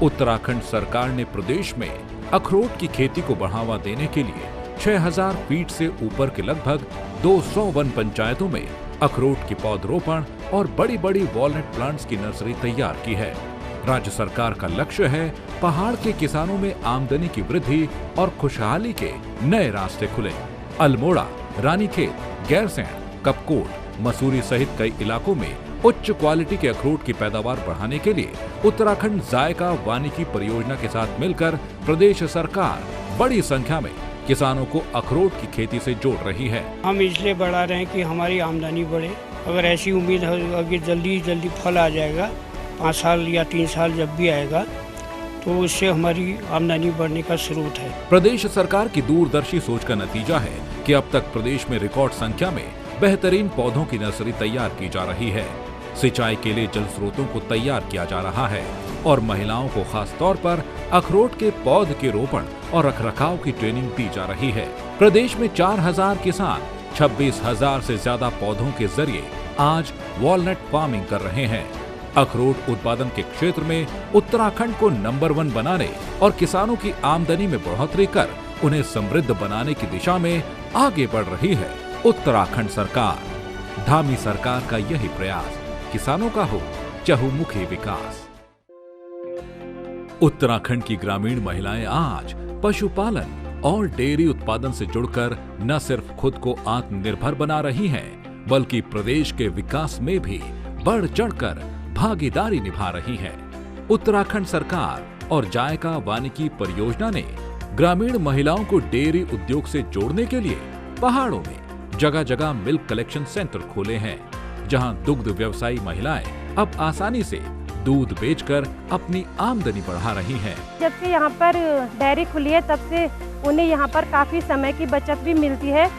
उत्तराखंड सरकार ने प्रदेश में अखरोट की खेती को बढ़ावा देने के लिए 6000 फीट से ऊपर के लगभग 200 वन पंचायतों में अखरोट की पौधरोपण और बड़ी बड़ी वॉलनट प्लांट्स की नर्सरी तैयार की है। राज्य सरकार का लक्ष्य है पहाड़ के किसानों में आमदनी की वृद्धि और खुशहाली के नए रास्ते खुले। अल्मोड़ा, रानीखेत, गैरसैंण, कपकोट, मसूरी सहित कई इलाकों में उच्च क्वालिटी के अखरोट की पैदावार बढ़ाने के लिए उत्तराखंड जायका वानिकी परियोजना के साथ मिलकर प्रदेश सरकार बड़ी संख्या में किसानों को अखरोट की खेती से जोड़ रही है। हम इसलिए बढ़ा रहे हैं कि हमारी आमदनी बढ़े। अगर ऐसी उम्मीद है कि जल्दी फल आ जाएगा, 5 साल या 3 साल जब भी आएगा, तो उससे हमारी आमदनी बढ़ने का स्रोत है। प्रदेश सरकार की दूरदर्शी सोच का नतीजा है कि अब तक प्रदेश में रिकॉर्ड संख्या में बेहतरीन पौधों की नर्सरी तैयार की जा रही है। सिंचाई के लिए जल स्रोतों को तैयार किया जा रहा है और महिलाओं को खास तौर पर अखरोट के पौध के रोपण और रखरखाव की ट्रेनिंग दी जा रही है। प्रदेश में 4000 किसान 26,000 से ज्यादा पौधों के जरिए आज वॉलनट फार्मिंग कर रहे हैं। अखरोट उत्पादन के क्षेत्र में उत्तराखंड को नंबर 1 बनाने और किसानों की आमदनी में बढ़ोतरी कर उन्हें समृद्ध बनाने की दिशा में आगे बढ़ रही है उत्तराखंड सरकार। धामी सरकार का यही प्रयास किसानों का हो चहुमुखी विकास। उत्तराखंड की ग्रामीण महिलाएं आज पशुपालन और डेयरी उत्पादन से जुड़कर न सिर्फ खुद को आत्मनिर्भर बना रही हैं, बल्कि प्रदेश के विकास में भी बढ़ चढ़कर भागीदारी निभा रही है। उत्तराखंड सरकार और जायका वानिकी परियोजना ने ग्रामीण महिलाओं को डेयरी उद्योग से जोड़ने के लिए पहाड़ों में जगह जगह मिल्क कलेक्शन सेंटर खोले हैं, जहां दुग्ध व्यवसायी महिलाएं अब आसानी से दूध बेचकर अपनी आमदनी बढ़ा रही हैं। जब से यहाँ पर डेयरी खुली है तब से उन्हें यहाँ पर काफी समय की बचत भी मिलती है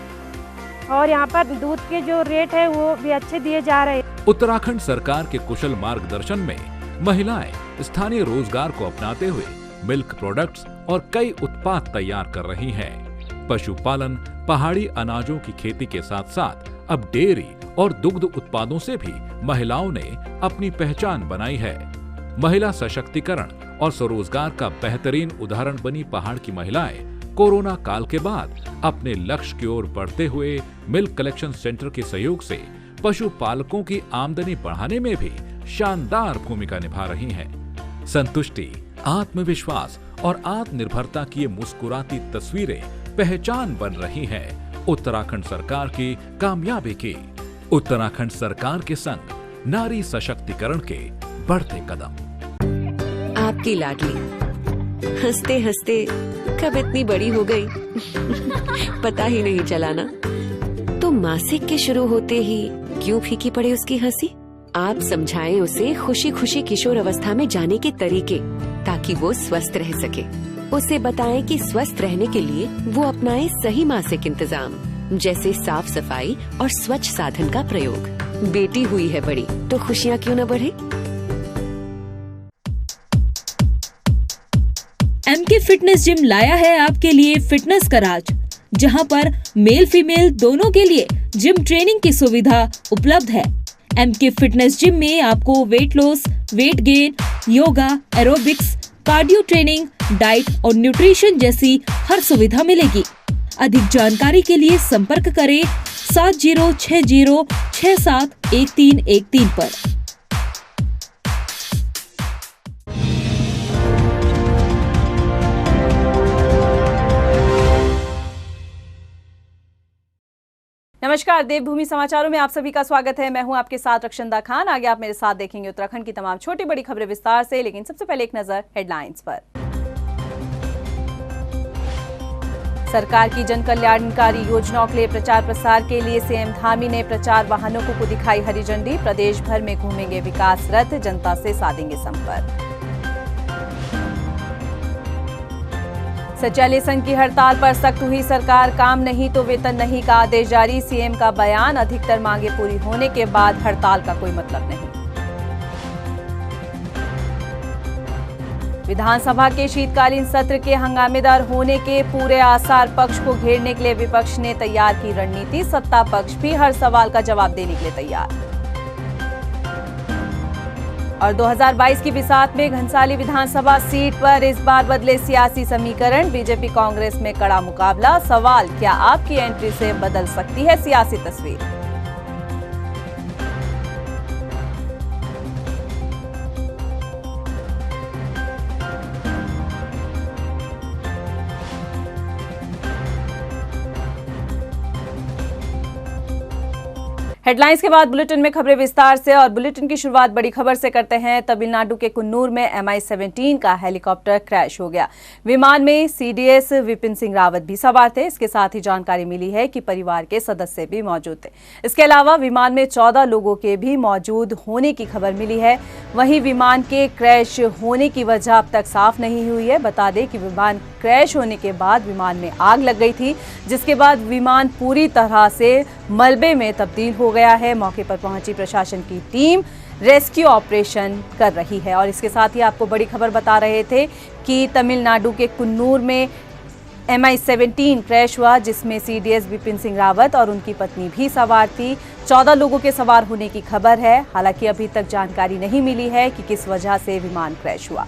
और यहाँ पर दूध के जो रेट है वो भी अच्छे दिए जा रहे हैं। उत्तराखंड सरकार के कुशल मार्गदर्शन में महिलाएं स्थानीय रोजगार को अपनाते हुए मिल्क प्रोडक्ट्स और कई उत्पाद तैयार कर रही हैं। पशुपालन, पहाड़ी अनाजों की खेती के साथ साथ अब डेयरी और दुग्ध उत्पादों से भी महिलाओं ने अपनी पहचान बनाई है। महिला सशक्तिकरण और स्वरोजगार का बेहतरीन उदाहरण बनी पहाड़ की महिलाएं कोरोना काल के बाद अपने लक्ष्य की ओर बढ़ते हुए मिल्क कलेक्शन सेंटर के सहयोग से पशुपालकों की आमदनी बढ़ाने में भी शानदार भूमिका निभा रही हैं। संतुष्टि, आत्मविश्वास और आत्मनिर्भरता की ये मुस्कुराती तस्वीरें पहचान बन रही हैं उत्तराखंड सरकार की कामयाबी की। उत्तराखंड सरकार के संग नारी सशक्तिकरण के बढ़ते कदम। आपकी लाडली हंसते हंसते कब इतनी बड़ी हो गई पता ही नहीं चला ना। तो मासिक के शुरू होते ही क्यों फीकी पड़े उसकी हंसी। आप समझाएं उसे खुशी खुशी किशोर अवस्था में जाने के तरीके, ताकि वो स्वस्थ रह सके। उसे बताएं कि स्वस्थ रहने के लिए वो अपनाए सही मासिक इंतजाम, जैसे साफ सफाई और स्वच्छ साधन का प्रयोग। बेटी हुई है बड़ी तो खुशियाँ क्यों न बढ़े। एमके फिटनेस जिम लाया है आपके लिए फिटनेस का राज, जहां पर मेल फीमेल दोनों के लिए जिम ट्रेनिंग की सुविधा उपलब्ध है। एमके फिटनेस जिम में आपको weight loss, weight gain, yoga, aerobics, cardio training, diet और न्यूट्रिशन जैसी हर सुविधा मिलेगी। अधिक जानकारी के लिए संपर्क करें 7060671313 पर। नमस्कार, देवभूमि समाचारों में आप सभी का स्वागत है। मैं हूं आपके साथ रक्षंदा खान। आगे आप मेरे साथ देखेंगे उत्तराखंड की तमाम छोटी बड़ी खबरें विस्तार से, लेकिन सबसे पहले एक नजर हेडलाइंस पर। सरकार की जन कल्याणकारी योजनाओं के लिए प्रचार प्रसार के लिए सीएम धामी ने प्रचार वाहनों को दिखाई हरी झंडी। प्रदेश भर में घूमेंगे विकास रथ, जनता से साधेंगे संपर्क। सचिवालय संघ की हड़ताल पर सख्त हुई सरकार, काम नहीं तो वेतन नहीं का आदेश जारी। सीएम का बयान, अधिकतर मांगे पूरी होने के बाद हड़ताल का कोई मतलब नहीं। विधानसभा के शीतकालीन सत्र के हंगामेदार होने के पूरे आसार, पक्ष को घेरने के लिए विपक्ष ने तैयार की रणनीति। सत्ता पक्ष भी हर सवाल का जवाब देने के लिए तैयार। और 2022 की बिसात में घनसाली विधानसभा सीट पर इस बार बदले सियासी समीकरण, बीजेपी कांग्रेस में कड़ा मुकाबला। सवाल, क्या आपकी एंट्री से बदल सकती है सियासी तस्वीर? हेडलाइंस के बाद बुलेटिन में खबरें विस्तार से, और बुलेटिन की शुरुआत बड़ी खबर से करते हैं। तमिलनाडु के कुन्नूर में MI-17 का हेलीकॉप्टर क्रैश हो गया। विमान में CDS विपिन सिंह रावत भी सवार थे। इसके साथ ही जानकारी मिली है कि परिवार के सदस्य भी मौजूद थे। इसके अलावा विमान में 14 लोगों के भी मौजूद होने की खबर मिली है। वहीं विमान के क्रैश होने की वजह अब तक साफ नहीं हुई है। बता दें कि विमान क्रैश होने के बाद विमान में आग लग गई थी, जिसके बाद विमान पूरी तरह से मलबे में तब्दील हो गया है। मौके पर पहुंची प्रशासन की टीम रेस्क्यू ऑपरेशन कर रही है। और इसके साथ ही आपको बड़ी खबर बता रहे थे कि तमिलनाडु के कुन्नूर में MI-17 क्रैश हुआ, जिसमें CDS विपिन सिंह रावत और उनकी पत्नी भी सवार थी। 14 लोगों के सवार होने की खबर है। हालांकि अभी तक जानकारी नहीं मिली है कि किस वजह से विमान क्रैश हुआ।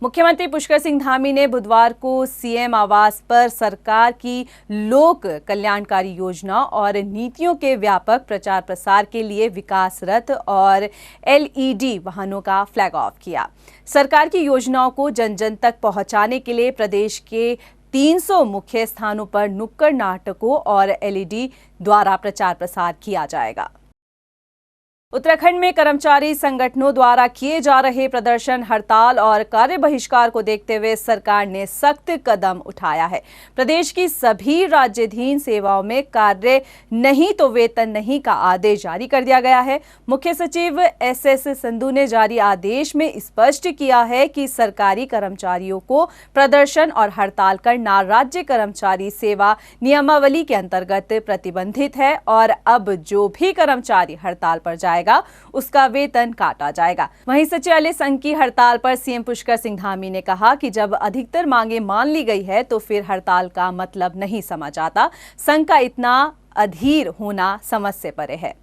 मुख्यमंत्री पुष्कर सिंह धामी ने बुधवार को CM आवास पर सरकार की लोक कल्याणकारी योजना और नीतियों के व्यापक प्रचार प्रसार के लिए विकास रथ और LED वाहनों का फ्लैग ऑफ किया। सरकार की योजनाओं को जन जन तक पहुंचाने के लिए प्रदेश के 300 मुख्य स्थानों पर नुक्कड़ नाटकों और LED द्वारा प्रचार प्रसार किया जाएगा। उत्तराखंड में कर्मचारी संगठनों द्वारा किए जा रहे प्रदर्शन, हड़ताल और कार्य बहिष्कार को देखते हुए सरकार ने सख्त कदम उठाया है। प्रदेश की सभी राज्याधीन सेवाओं में कार्य नहीं तो वेतन नहीं का आदेश जारी कर दिया गया है। मुख्य सचिव SS संधू ने जारी आदेश में स्पष्ट किया है कि सरकारी कर्मचारियों को प्रदर्शन और हड़ताल करना राज्य कर्मचारी सेवा नियमावली के अंतर्गत प्रतिबंधित है, और अब जो भी कर्मचारी हड़ताल पर जाए उसका वेतन काटा जाएगा। वहीं सचिवालय संघ की हड़ताल पर CM पुष्कर सिंह धामी ने कहा कि जब अधिकतर मांगे मान ली गई है तो फिर हड़ताल का मतलब नहीं समझ आता। संघ का इतना अधीर होना समझ से परे है।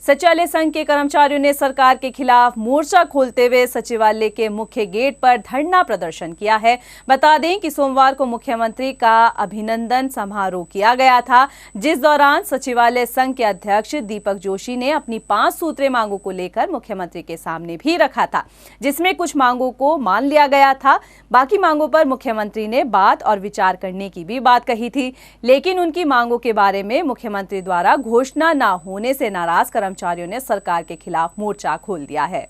सचिवालय संघ के कर्मचारियों ने सरकार के खिलाफ मोर्चा खोलते हुए सचिवालय के मुख्य गेट पर धरना प्रदर्शन किया है। बता दें कि सोमवार को मुख्यमंत्री का अभिनंदन समारोह किया गया था, जिस दौरान सचिवालय संघ के अध्यक्ष दीपक जोशी ने अपनी 5 सूत्रीय मांगों को लेकर मुख्यमंत्री के सामने भी रखा था, जिसमें कुछ मांगों को मान लिया गया था। बाकी मांगों पर मुख्यमंत्री ने बात और विचार करने की भी बात कही थी, लेकिन उनकी मांगों के बारे में मुख्यमंत्री द्वारा घोषणा न होने से नाराज कर्मचारियों ने सरकार के खिलाफ मोर्चा खोल दिया है।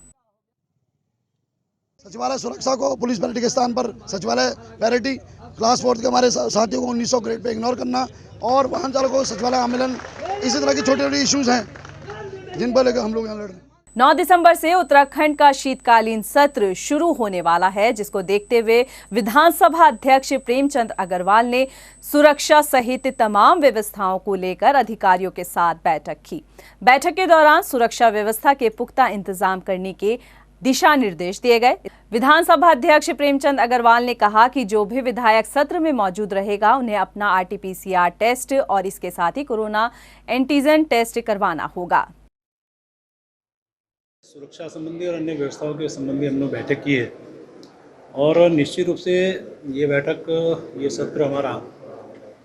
सचिवालय सुरक्षा को पुलिस पैरिटी के स्थान पर सचिवालय पैरिटी, क्लास 4 के हमारे साथियों को 1900 ग्रेड पे इग्नोर करना, और वाहन चालकों को सचिवालय आंदोलन, इसी तरह की छोटी छोटी इश्यूज हैं जिन पर लेकर हम लोग यहाँ लड़ रहे हैं। 9 दिसंबर से उत्तराखंड का शीतकालीन सत्र शुरू होने वाला है, जिसको देखते हुए विधानसभा अध्यक्ष प्रेमचंद अग्रवाल ने सुरक्षा सहित तमाम व्यवस्थाओं को लेकर अधिकारियों के साथ बैठक की। बैठक के दौरान सुरक्षा व्यवस्था के पुख्ता इंतजाम करने के दिशा निर्देश दिए गए। विधानसभा अध्यक्ष प्रेमचंद अग्रवाल ने कहा कि जो भी विधायक सत्र में मौजूद रहेगा उन्हें अपना RT-PCR टेस्ट और इसके साथ ही कोरोना एंटीजन टेस्ट करवाना होगा। सुरक्षा संबंधी और अन्य व्यवस्थाओं के संबंधी हम लोग बैठक की है, और निश्चित रूप से ये बैठक, ये सत्र हमारा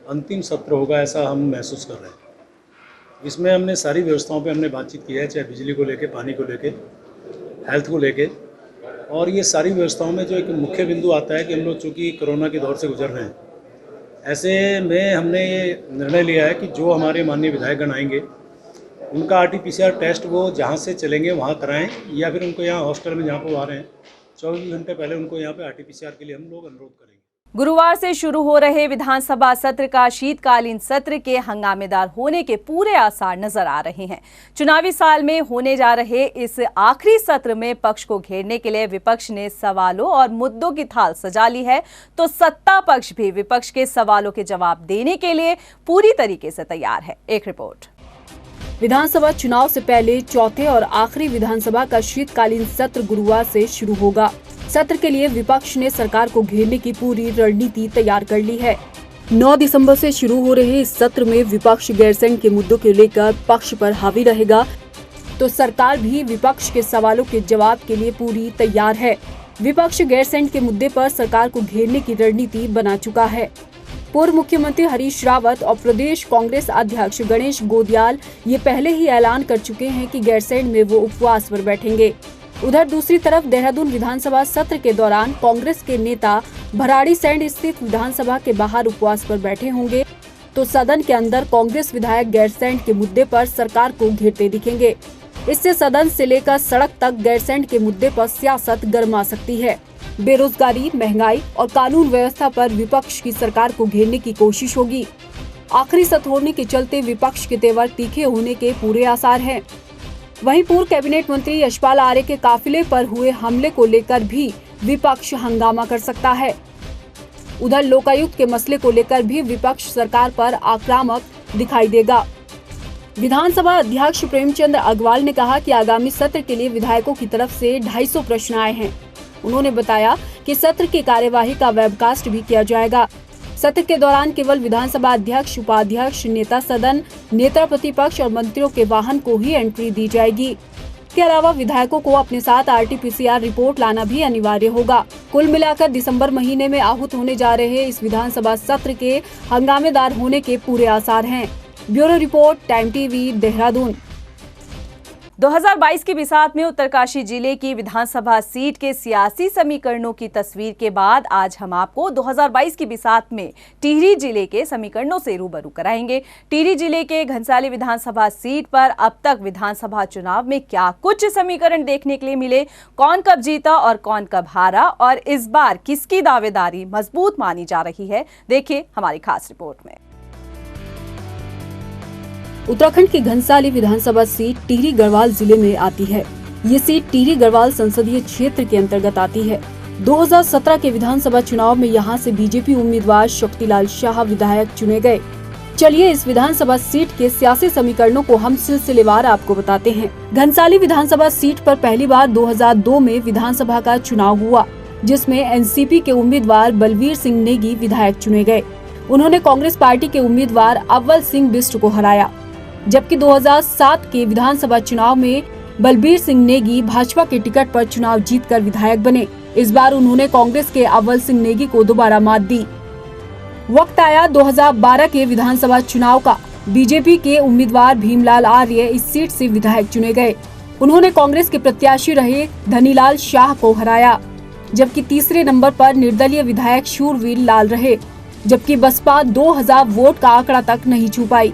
अंतिम सत्र होगा ऐसा हम महसूस कर रहे हैं। इसमें हमने सारी व्यवस्थाओं पे हमने बातचीत की है, चाहे बिजली को लेके, पानी को लेके, हेल्थ को लेके, और ये सारी व्यवस्थाओं में जो एक मुख्य बिंदु आता है कि हम लोग चूँकि कोरोना के दौर से गुजर रहे हैं, ऐसे में हमने ये निर्णय लिया है कि जो हमारे माननीय विधायकगण आएंगे उनका RT-PCR टेस्ट वो जहाँ से चलेंगे वहाँ कराएं, या फिर उनको यहाँ हॉस्टल में जहाँ पर आ रहे हैं 24 घंटे पहले उनको यहाँ पे RT-PCR के लिए हम लोग अनुरोध करेंगे। गुरुवार से शुरू हो रहे विधानसभा सत्र का शीतकालीन सत्र के हंगामेदार होने के पूरे आसार नजर आ रहे हैं। चुनावी साल में होने जा रहे इस आखिरी सत्र में पक्ष को घेरने के लिए विपक्ष ने सवालों और मुद्दों की थाल सजा ली है, तो सत्ता पक्ष भी विपक्ष के सवालों के जवाब देने के लिए पूरी तरीके से तैयार है। एक रिपोर्ट। विधानसभा चुनाव से पहले चौथे और आखिरी विधानसभा का शीतकालीन सत्र गुरुवार से शुरू होगा। सत्र के लिए विपक्ष ने सरकार को घेरने की पूरी रणनीति तैयार कर ली है। 9 दिसंबर से शुरू हो रहे इस सत्र में विपक्ष गैरसैंण के मुद्दों को लेकर पक्ष पर हावी रहेगा, तो सरकार भी विपक्ष के सवालों के जवाब के लिए पूरी तैयार है। विपक्ष गैरसैंण के मुद्दे पर सरकार को घेरने की रणनीति बना चुका है। पूर्व मुख्यमंत्री हरीश रावत और प्रदेश कांग्रेस अध्यक्ष गणेश गोदियाल ये पहले ही ऐलान कर चुके हैं कि गैरसैंण में वो उपवास पर बैठेंगे। उधर दूसरी तरफ देहरादून विधानसभा सत्र के दौरान कांग्रेस के नेता भराड़ीसैंण स्थित विधानसभा के बाहर उपवास पर बैठे होंगे, तो सदन के अंदर कांग्रेस विधायक गैरसैंण के मुद्दे पर सरकार को घेरते दिखेंगे। इससे सदन से लेकर सड़क तक गैरसैंण के मुद्दे पर सियासत गरमा सकती है। बेरोजगारी, महंगाई और कानून व्यवस्था पर विपक्ष की सरकार को घेरने की कोशिश होगी। आखिरी सत्र होने के चलते विपक्ष के तेवर तीखे होने के पूरे आसार हैं। वहीं पूर्व कैबिनेट मंत्री यशपाल आर्य के काफिले पर हुए हमले को लेकर भी विपक्ष हंगामा कर सकता है। उधर लोकायुक्त के मसले को लेकर भी विपक्ष सरकार पर आक्रामक दिखाई देगा। विधानसभा अध्यक्ष प्रेमचंद अग्रवाल ने कहा कि आगामी सत्र के लिए विधायकों की तरफ से 250 प्रश्न आए हैं। उन्होंने बताया कि सत्र की कार्यवाही का वेबकास्ट भी किया जाएगा। सत्र के दौरान केवल विधानसभा अध्यक्ष, उपाध्यक्ष, नेता सदन, नेता प्रतिपक्ष और मंत्रियों के वाहन को ही एंट्री दी जाएगी। इसके अलावा विधायकों को अपने साथ RT-PCR रिपोर्ट लाना भी अनिवार्य होगा। कुल मिलाकर दिसंबर महीने में आहूत होने जा रहे इस विधानसभा सत्र के हंगामेदार होने के पूरे आसार हैं। Bureau report, time TV, Dehradun. 2022 की बिसात में उत्तरकाशी जिले की विधानसभा सीट के सियासी समीकरणों की तस्वीर के बाद आज हम आपको 2022 की बिसात में टिहरी जिले के समीकरणों से रूबरू कराएंगे। टिहरी जिले के घनसाली विधानसभा सीट पर अब तक विधानसभा चुनाव में क्या कुछ समीकरण देखने के लिए मिले, कौन कब जीता और कौन कब हारा, और इस बार किसकी दावेदारी मजबूत मानी जा रही है, देखिए हमारी खास रिपोर्ट में। उत्तराखंड की घनसाली विधानसभा सीट टिहरी गढ़वाल जिले में आती है। ये सीट टिहरी गढ़वाल संसदीय क्षेत्र के अंतर्गत आती है। 2017 के विधानसभा चुनाव में यहां से बीजेपी उम्मीदवार शक्तिलाल शाह विधायक चुने गए। चलिए इस विधानसभा सीट के सियासी समीकरणों को हम सिलसिलेवार आपको बताते हैं। घनसाली विधानसभा सीट पर पहली बार 2002 में विधानसभा का चुनाव हुआ, जिसमें एनसीपी के उम्मीदवार बलवीर सिंह नेगी विधायक चुने गए। उन्होंने कांग्रेस पार्टी के उम्मीदवार अव्वल सिंह बिष्ट को हराया, जबकि 2007 के विधानसभा चुनाव में बलबीर सिंह नेगी भाजपा के टिकट पर चुनाव जीतकर विधायक बने। इस बार उन्होंने कांग्रेस के अव्वल सिंह नेगी को दोबारा मात दी। वक्त आया 2012 के विधानसभा चुनाव का। बीजेपी के उम्मीदवार भीमलाल आर्य इस सीट से विधायक चुने गए। उन्होंने कांग्रेस के प्रत्याशी रहे धनीलाल शाह को हराया, जबकि तीसरे नंबर पर निर्दलीय विधायक शूरवीर लाल रहे, जबकि बसपा 2000 वोट का आंकड़ा तक नहीं छू पाई।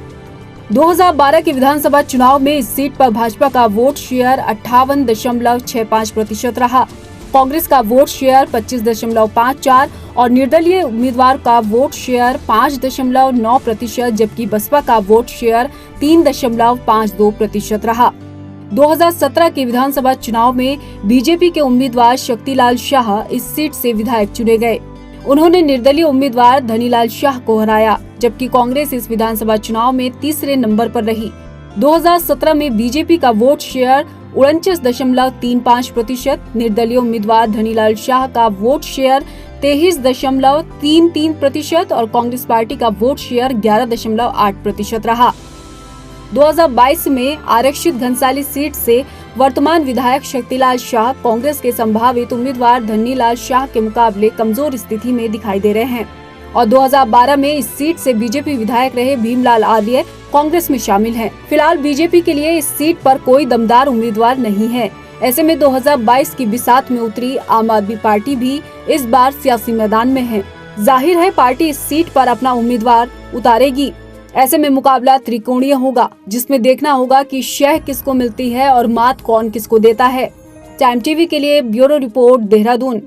2012 के विधानसभा चुनाव में इस सीट पर भाजपा का वोट शेयर 58.65% रहा, कांग्रेस का वोट शेयर 25.54 और निर्दलीय उम्मीदवार का वोट शेयर 5.9%, जबकि बसपा का वोट शेयर 3.52% रहा। 2017 के विधानसभा चुनाव में बीजेपी के उम्मीदवार शक्तिलाल शाह इस सीट से विधायक चुने गए। उन्होंने निर्दलीय उम्मीदवार धनीलाल शाह को हराया, जबकि कांग्रेस इस विधानसभा चुनाव में तीसरे नंबर पर रही। 2017 में बीजेपी का वोट शेयर 49.35%, निर्दलीय उम्मीदवार धनीलाल शाह का वोट शेयर 23.33% और कांग्रेस पार्टी का वोट शेयर 11.8% रहा। 2022 में आरक्षित घनसाली सीट से वर्तमान विधायक शक्तिलाल शाह कांग्रेस के संभावित उम्मीदवार धनीलाल शाह के मुकाबले कमजोर स्थिति में दिखाई दे रहे हैं और 2012 में इस सीट से बीजेपी विधायक रहे भीमलाल आर्य कांग्रेस में शामिल हैं। फिलहाल बीजेपी के लिए इस सीट पर कोई दमदार उम्मीदवार नहीं है। ऐसे में 2022 की बिसात में उतरी आम आदमी पार्टी भी इस बार सियासी मैदान में है। जाहिर है पार्टी इस सीट पर अपना उम्मीदवार उतारेगी। ऐसे में मुकाबला त्रिकोणीय होगा, जिसमें देखना होगा कि शह किसको मिलती है और मात कौन किसको देता है। टाइम टीवी के लिए ब्यूरो रिपोर्ट, देहरादून।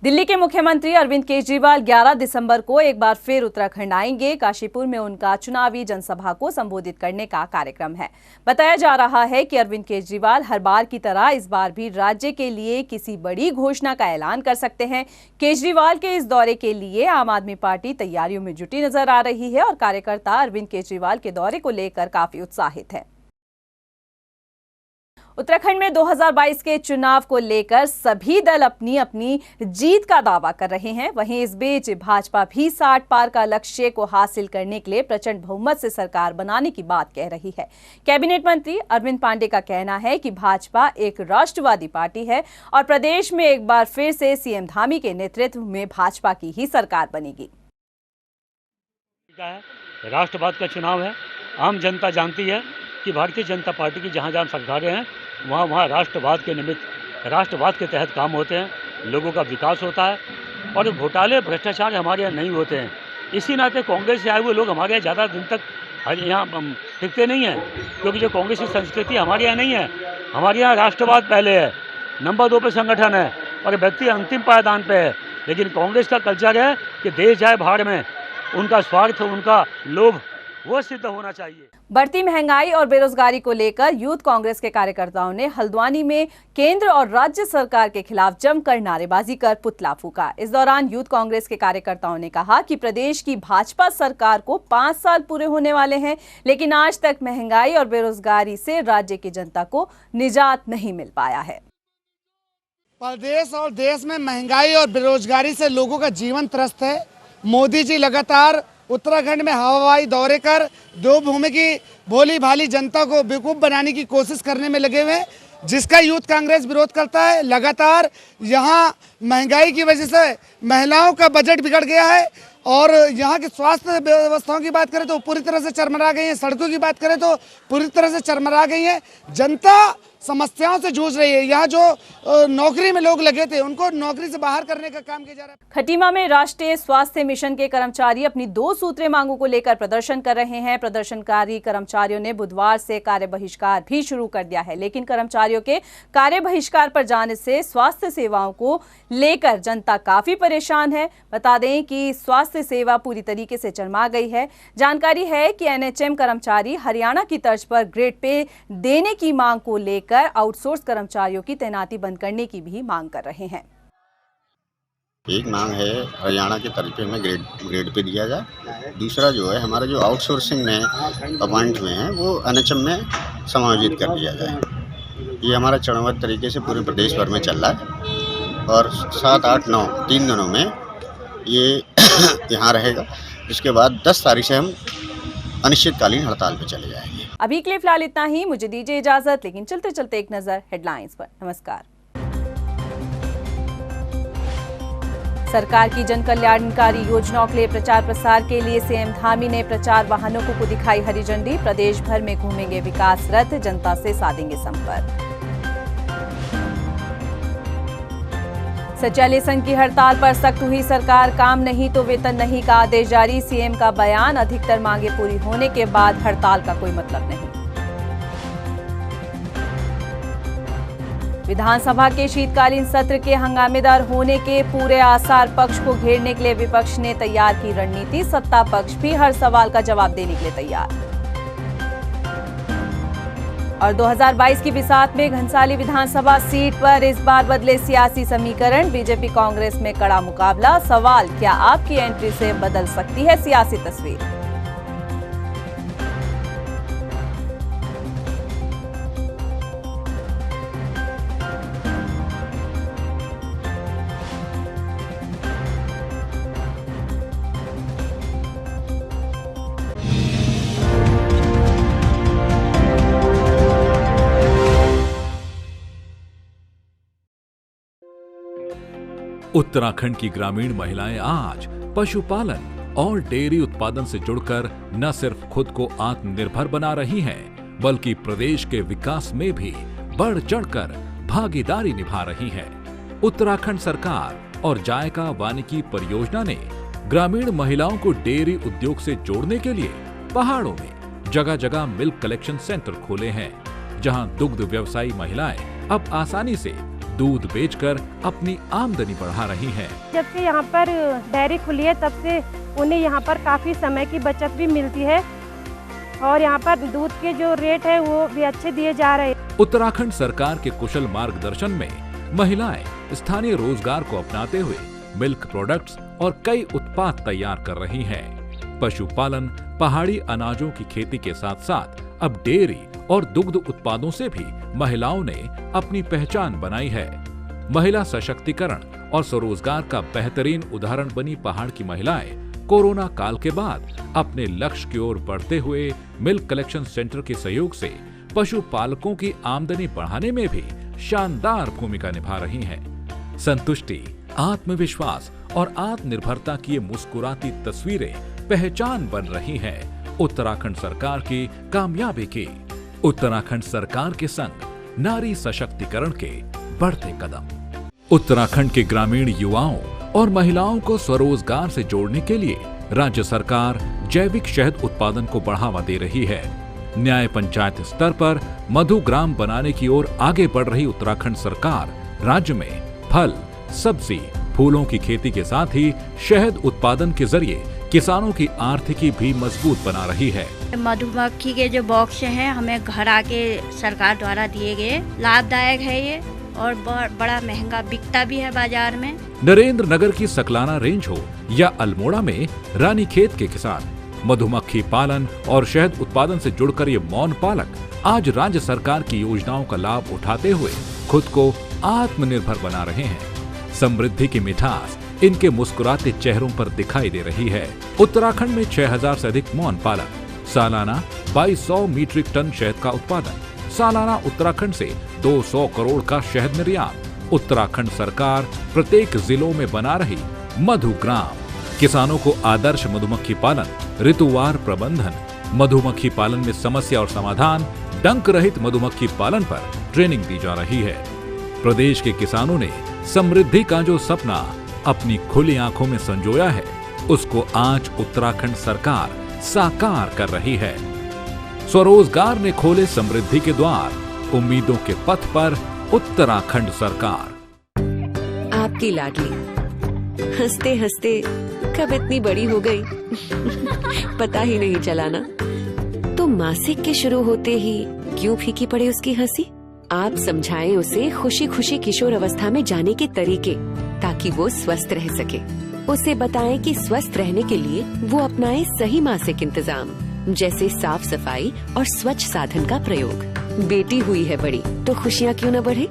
दिल्ली के मुख्यमंत्री अरविंद केजरीवाल 11 दिसंबर को एक बार फिर उत्तराखंड आएंगे। काशीपुर में उनका चुनावी जनसभा को संबोधित करने का कार्यक्रम है। बताया जा रहा है कि अरविंद केजरीवाल हर बार की तरह इस बार भी राज्य के लिए किसी बड़ी घोषणा का ऐलान कर सकते हैं। केजरीवाल के इस दौरे के लिए आम आदमी पार्टी तैयारियों में जुटी नजर आ रही है और कार्यकर्ता अरविंद केजरीवाल के दौरे को लेकर काफी उत्साहित है। उत्तराखंड में 2022 के चुनाव को लेकर सभी दल अपनी अपनी जीत का दावा कर रहे हैं। वहीं इस बीच भाजपा भी 60 पार का लक्ष्य को हासिल करने के लिए प्रचंड बहुमत से सरकार बनाने की बात कह रही है। कैबिनेट मंत्री अरविंद पांडे का कहना है कि भाजपा एक राष्ट्रवादी पार्टी है और प्रदेश में एक बार फिर से सीएम धामी के नेतृत्व में भाजपा की ही सरकार बनेगी। राष्ट्रवाद का चुनाव है। आम जनता जानती है कि भारतीय जनता पार्टी की जहाँ जहाँ सरकारें हैं वहाँ राष्ट्रवाद के निमित्त, राष्ट्रवाद के तहत काम होते हैं, लोगों का विकास होता है और घोटाले भ्रष्टाचार हमारे यहाँ नहीं होते हैं। इसी नाते कांग्रेस से आए हुए लोग हमारे यहाँ ज़्यादा दिन तक यहाँ टिकते नहीं हैं, क्योंकि जो कांग्रेस की संस्कृति हमारे यहाँ नहीं है। हमारे यहाँ राष्ट्रवाद पहले है, नंबर 2 पे संगठन है और व्यक्ति अंतिम पायदान पे है। लेकिन कांग्रेस का कल्चर है कि देश जाए भाड़ में, उनका स्वार्थ, उनका लोभ वो सिद्ध होना चाहिए। बढ़ती महंगाई और बेरोजगारी को लेकर यूथ कांग्रेस के कार्यकर्ताओं ने हल्द्वानी में केंद्र और राज्य सरकार के खिलाफ जमकर नारेबाजी कर पुतला फूका। इस दौरान यूथ कांग्रेस के कार्यकर्ताओं ने कहा कि प्रदेश की भाजपा सरकार को 5 साल पूरे होने वाले हैं, लेकिन आज तक महंगाई और बेरोजगारी से राज्य की जनता को निजात नहीं मिल पाया है। प्रदेश और देश में महंगाई और बेरोजगारी से लोगों का जीवन त्रस्त है। मोदी जी लगातार उत्तराखंड में हवाई दौरे कर देवभूमि की भोली भाली जनता को बेवकूफ़ बनाने की कोशिश करने में लगे हुए हैं, जिसका यूथ कांग्रेस विरोध करता है। लगातार यहाँ महंगाई की वजह से महिलाओं का बजट बिगड़ गया है और यहाँ की स्वास्थ्य व्यवस्थाओं की बात करें तो पूरी तरह से चरमरा गई है। सड़कों की बात करें तो पूरी तरह से चरमरा गई है। जनता समस्याओं से जूझ रही है। यहाँ जो नौकरी में लोग लगे थे उनको नौकरी से बाहर करने का काम किया जा रहा है। खटीमा में राष्ट्रीय स्वास्थ्य मिशन के कर्मचारी अपनी 2 सूत्रीय मांगों को लेकर प्रदर्शन कर रहे हैं। प्रदर्शनकारी कर्मचारियों ने बुधवार से कार्य बहिष्कार भी शुरू कर दिया है, लेकिन कर्मचारियों के कार्य बहिष्कार पर जाने से स्वास्थ्य सेवाओं को लेकर जनता काफी परेशान है। बता दें कि स्वास्थ्य सेवा पूरी तरीके से चरमरा गई है। जानकारी है कि एनएचएम कर्मचारी हरियाणा की तर्ज पर ग्रेड पे देने की मांग को लेकर आउटसोर्स कर्मचारियों की तैनाती बंद करने की भी मांग कर रहे हैं। एक मांग है हरियाणा के तर्ज पे में ग्रेड पे दिया जाए। दूसरा जो है हमारा जो आउटसोर्सिंग में अपॉइंट हुए हैं वो एनएचएम में समायोजित कर दिया जाए। ये हमारा चरणबद्ध तरीके से पूरे प्रदेश भर में चल रहा है और 7, 8, 9 3 दिनों में ये यहाँ रहेगा। इसके बाद 10 तारीख से हम अनिश्चितकालीन हड़ताल पे चले जाएंगे। अभी के लिए फिलहाल इतना ही। मुझे दीजिए इजाजत, लेकिन चलते चलते एक नजर हेडलाइंस पर। नमस्कार। सरकार की जन कल्याणकारी योजनाओं के लिए प्रचार प्रसार के लिए सीएम धामी ने प्रचार वाहनों को दिखाई हरी झंडी। प्रदेश भर में घूमेंगे विकास रथ, जनता से साधेंगे संपर्क। सचिवालय संघ की हड़ताल पर सख्त हुई सरकार, काम नहीं तो वेतन नहीं का आदेश जारी। सीएम का बयान, अधिकतर मांगे पूरी होने के बाद हड़ताल का कोई मतलब नहीं। विधानसभा के शीतकालीन सत्र के हंगामेदार होने के पूरे आसार, पक्ष को घेरने के लिए विपक्ष ने तैयार की रणनीति। सत्ता पक्ष भी हर सवाल का जवाब देने के लिए तैयार। और 2022 की बिसात में घनसाली विधानसभा सीट पर इस बार बदले सियासी समीकरण। बीजेपी कांग्रेस में कड़ा मुकाबला। सवाल, क्या आपकी एंट्री से बदल सकती है सियासी तस्वीर? उत्तराखंड की ग्रामीण महिलाएं आज पशुपालन और डेयरी उत्पादन से जुड़कर न सिर्फ खुद को आत्मनिर्भर बना रही हैं, बल्कि प्रदेश के विकास में भी बढ़ चढ़कर भागीदारी निभा रही हैं। उत्तराखंड सरकार और जायका वानिकी परियोजना ने ग्रामीण महिलाओं को डेयरी उद्योग से जोड़ने के लिए पहाड़ों में जगह जगह मिल्क कलेक्शन सेंटर खोले हैं, जहां दुग्ध व्यवसायी महिलाएं अब आसानी से दूध बेचकर अपनी आमदनी बढ़ा रही हैं। जब से यहाँ पर डेयरी खुली है तब से उन्हें यहाँ पर काफ़ी समय की बचत भी मिलती है और यहाँ पर दूध के जो रेट है वो भी अच्छे दिए जा रहे हैं। उत्तराखंड सरकार के कुशल मार्गदर्शन में महिलाएं स्थानीय रोजगार को अपनाते हुए मिल्क प्रोडक्ट्स और कई उत्पाद तैयार कर रही हैं। पशुपालन, पहाड़ी अनाजों की खेती के साथ साथ अब डेयरी और दुग्ध उत्पादों से भी महिलाओं ने अपनी पहचान बनाई है। महिला सशक्तिकरण और स्वरोजगार का बेहतरीन उदाहरण बनी पहाड़ की महिलाएं कोरोना काल के बाद अपने लक्ष्य की ओर बढ़ते हुए मिल्क कलेक्शन सेंटर के सहयोग से पशुपालकों की आमदनी बढ़ाने में भी शानदार भूमिका निभा रही हैं। संतुष्टि, आत्मविश्वास और आत्मनिर्भरता की ये मुस्कुराती तस्वीरें पहचान बन रही हैं उत्तराखंड सरकार की कामयाबी की। उत्तराखंड सरकार के संग नारी सशक्तिकरण के बढ़ते कदम। उत्तराखंड के ग्रामीण युवाओं और महिलाओं को स्वरोजगार से जोड़ने के लिए राज्य सरकार जैविक शहद उत्पादन को बढ़ावा दे रही है। न्याय पंचायत स्तर पर मधुग्राम बनाने की ओर आगे बढ़ रही उत्तराखंड सरकार राज्य में फल, सब्जी, फूलों की खेती के साथ ही शहद उत्पादन के जरिए किसानों की आर्थिकी भी मजबूत बना रही है। मधुमक्खी के जो बॉक्स हैं हमें घर आके सरकार द्वारा दिए गए, लाभदायक है ये और बड़ा महंगा बिकता भी है बाजार में। नरेंद्र नगर की सकलाना रेंज हो या अल्मोड़ा में रानीखेत के किसान मधुमक्खी पालन और शहद उत्पादन से जुड़कर ये मौन पालक आज राज्य सरकार की योजनाओं का लाभ उठाते हुए खुद को आत्मनिर्भर बना रहे हैं। समृद्धि की मिठास इनके मुस्कुराते चेहरों पर दिखाई दे रही है। उत्तराखंड में 6000 से अधिक मौन पालक, सालाना 2200 मीट्रिक टन शहद का उत्पादन, सालाना उत्तराखंड से 200 करोड़ का शहद निर्यात। उत्तराखंड सरकार प्रत्येक जिलों में बना रही मधुग्राम, किसानों को आदर्श मधुमक्खी पालन, ऋतुवार प्रबंधन, मधुमक्खी पालन में समस्या और समाधान, डंक रहित मधुमक्खी पालन पर ट्रेनिंग दी जा रही है। प्रदेश के किसानों ने समृद्धि का जो सपना अपनी खुली आंखों में संजोया है, उसको आज उत्तराखंड सरकार साकार कर रही है। स्वरोजगार ने खोले समृद्धि के द्वार, उम्मीदों के पथ पर उत्तराखंड सरकार। आपकी लाडली हंसते हंसते कब इतनी बड़ी हो गई पता ही नहीं चला ना। तो मासिक के शुरू होते ही क्यों फीकी पड़े उसकी हंसी? आप समझाएं उसे खुशी खुशी किशोर अवस्था में जाने के तरीके, ताकि वो स्वस्थ रह सके। उसे बताएं कि स्वस्थ रहने के लिए वो अपनाए सही मासिक इंतजाम, जैसे साफ सफाई और स्वच्छ साधन का प्रयोग। बेटी हुई है बड़ी तो खुशियाँ क्यों न बढ़े।